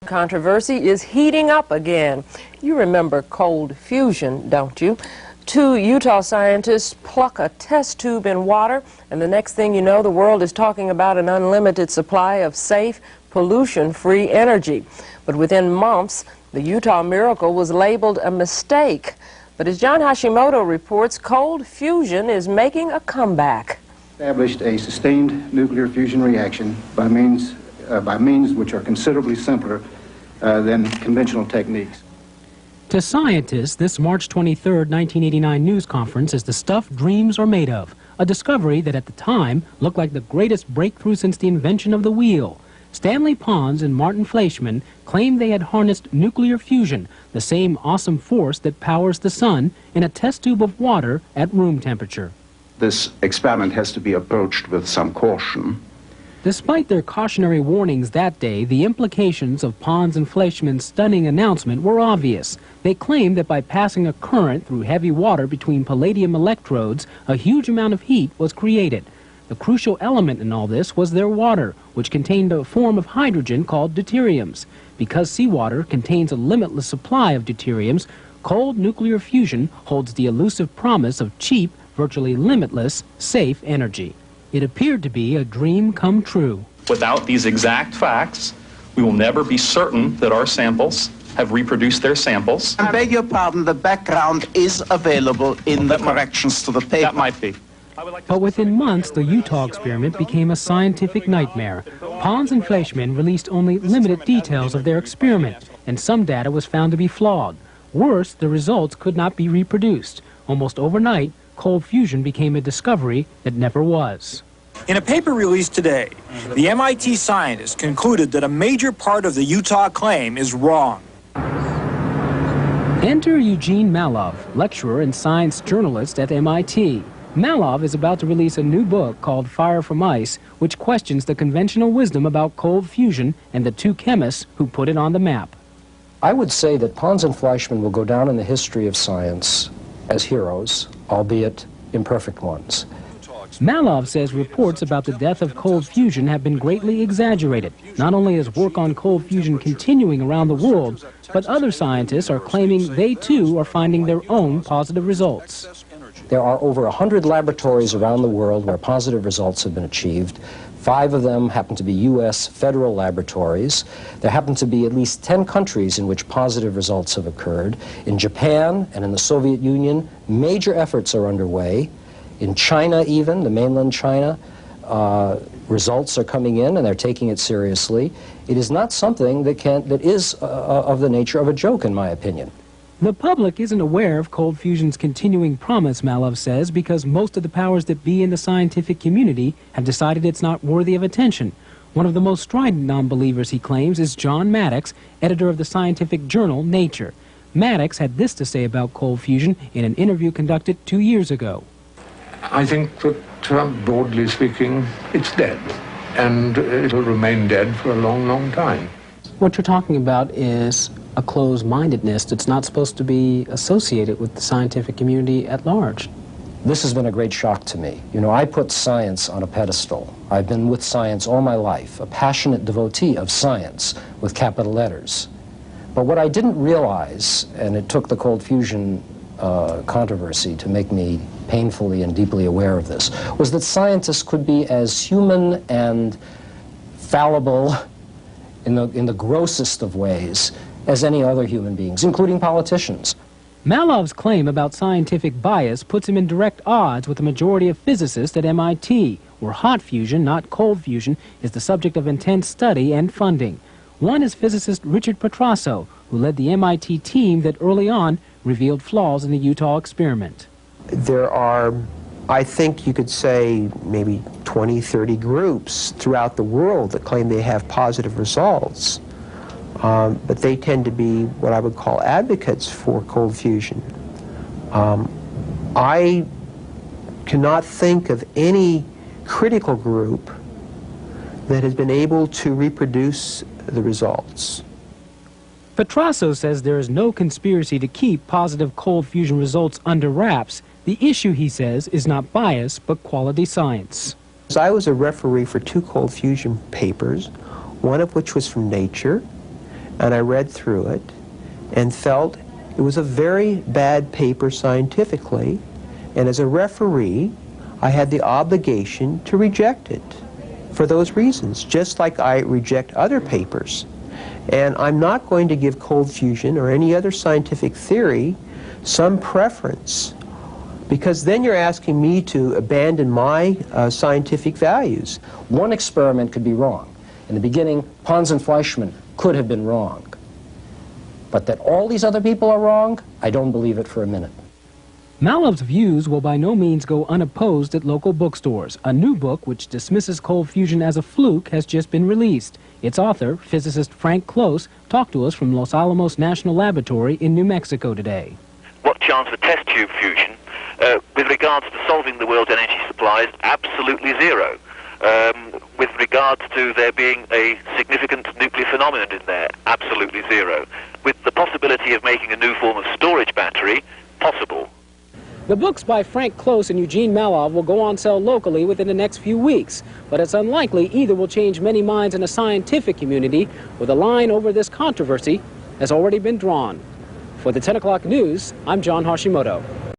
Controversy is heating up again. You remember cold fusion, don't you? Two Utah scientists pluck a test tube in water, and the next thing you know, the world is talking about an unlimited supply of safe, pollution-free energy. But within months, the Utah miracle was labeled a mistake. But as John Hashimoto reports, cold fusion is making a comeback. Established a sustained nuclear fusion reaction by means which are considerably simpler than conventional techniques. To scientists, this March 23, 1989 news conference is the stuff dreams are made of, a discovery that at the time looked like the greatest breakthrough since the invention of the wheel. Stanley Pons and Martin Fleischmann claimed they had harnessed nuclear fusion, the same awesome force that powers the sun, in a test tube of water at room temperature. This experiment has to be approached with some caution. Despite their cautionary warnings that day, the implications of Pons and Fleischmann's stunning announcement were obvious. They claimed that by passing a current through heavy water between palladium electrodes, a huge amount of heat was created. The crucial element in all this was their water, which contained a form of hydrogen called deuteriums. Because seawater contains a limitless supply of deuteriums, cold nuclear fusion holds the elusive promise of cheap, virtually limitless, safe energy. It appeared to be a dream come true. Without these exact facts, we will never be certain that our samples have reproduced their samples. I beg your pardon, the background is available in the corrections to the paper. That might be. But within months, the Utah experiment became a scientific nightmare. Pons and Fleischmann released only limited details of their experiment, and some data was found to be flawed. Worse, the results could not be reproduced. Almost overnight, cold fusion became a discovery that never was. In a paper released today, the MIT scientists concluded that a major part of the Utah claim is wrong. Enter Eugene Mallove, lecturer and science journalist at MIT. Mallove is about to release a new book called Fire from Ice, which questions the conventional wisdom about cold fusion and the two chemists who put it on the map. I would say that Pons and Fleischmann will go down in the history of science as heroes, albeit imperfect ones. Mallove says reports about the death of cold fusion have been greatly exaggerated. Not only is work on cold fusion continuing around the world, but other scientists are claiming they too are finding their own positive results. There are over 100 laboratories around the world where positive results have been achieved. 5 of them happen to be U.S. federal laboratories. There happen to be at least 10 countries in which positive results have occurred. In Japan and in the Soviet Union, major efforts are underway. In China even, the mainland China, results are coming in and they're taking it seriously. It is not something that is of the nature of a joke, in my opinion. The public isn't aware of cold fusion's continuing promise, Mallove says, because most of the powers that be in the scientific community have decided it's not worthy of attention. One of the most strident non-believers, he claims, is John Maddox, editor of the scientific journal Nature. Maddox had this to say about cold fusion in an interview conducted 2 years ago. I think that, broadly speaking, it's dead, and it'll remain dead for a long, long time. What you're talking about is a closed-mindedness that's not supposed to be associated with the scientific community at large. This has been a great shock to me. You know, I put science on a pedestal. I've been with science all my life, a passionate devotee of science with capital letters. But what I didn't realize, and it took the cold fusion controversy to make me painfully and deeply aware of this, was that scientists could be as human and fallible in the grossest of ways as any other human beings, including politicians. Mallove's claim about scientific bias puts him in direct odds with the majority of physicists at MIT, where hot fusion, not cold fusion, is the subject of intense study and funding. One is physicist Richard Petrasso, who led the MIT team that early on revealed flaws in the Utah experiment. There are, I think you could say, maybe 20, 30 groups throughout the world that claim they have positive results. But they tend to be what I would call advocates for cold fusion. I cannot think of any critical group that has been able to reproduce the results. Petrasso says there is no conspiracy to keep positive cold fusion results under wraps. The issue, he says, is not bias, but quality science. I was a referee for 2 cold fusion papers, one of which was from Nature, and I read through it and felt it was a very bad paper scientifically, and as a referee, I had the obligation to reject it for those reasons, just like I reject other papers. And I'm not going to give cold fusion or any other scientific theory some preference, because then you're asking me to abandon my scientific values. One experiment could be wrong. In the beginning, Pons and Fleischmann could have been wrong. But that all these other people are wrong, I don't believe it for a minute. Mallove's views will by no means go unopposed at local bookstores. A new book, which dismisses cold fusion as a fluke, has just been released. Its author, physicist Frank Close, talked to us from Los Alamos National Laboratory in New Mexico today. What chance for test tube fusion? With regards to solving the world's energy supplies, absolutely zero. With regards to there being a significant nuclear phenomenon in there, absolutely zero. With the possibility of making a new form of storage battery, possible. The books by Frank Close and Eugene Mallove will go on sale locally within the next few weeks, but it's unlikely either will change many minds in a scientific community, where the line over this controversy has already been drawn. For the 10 o'clock news, I'm John Hashimoto.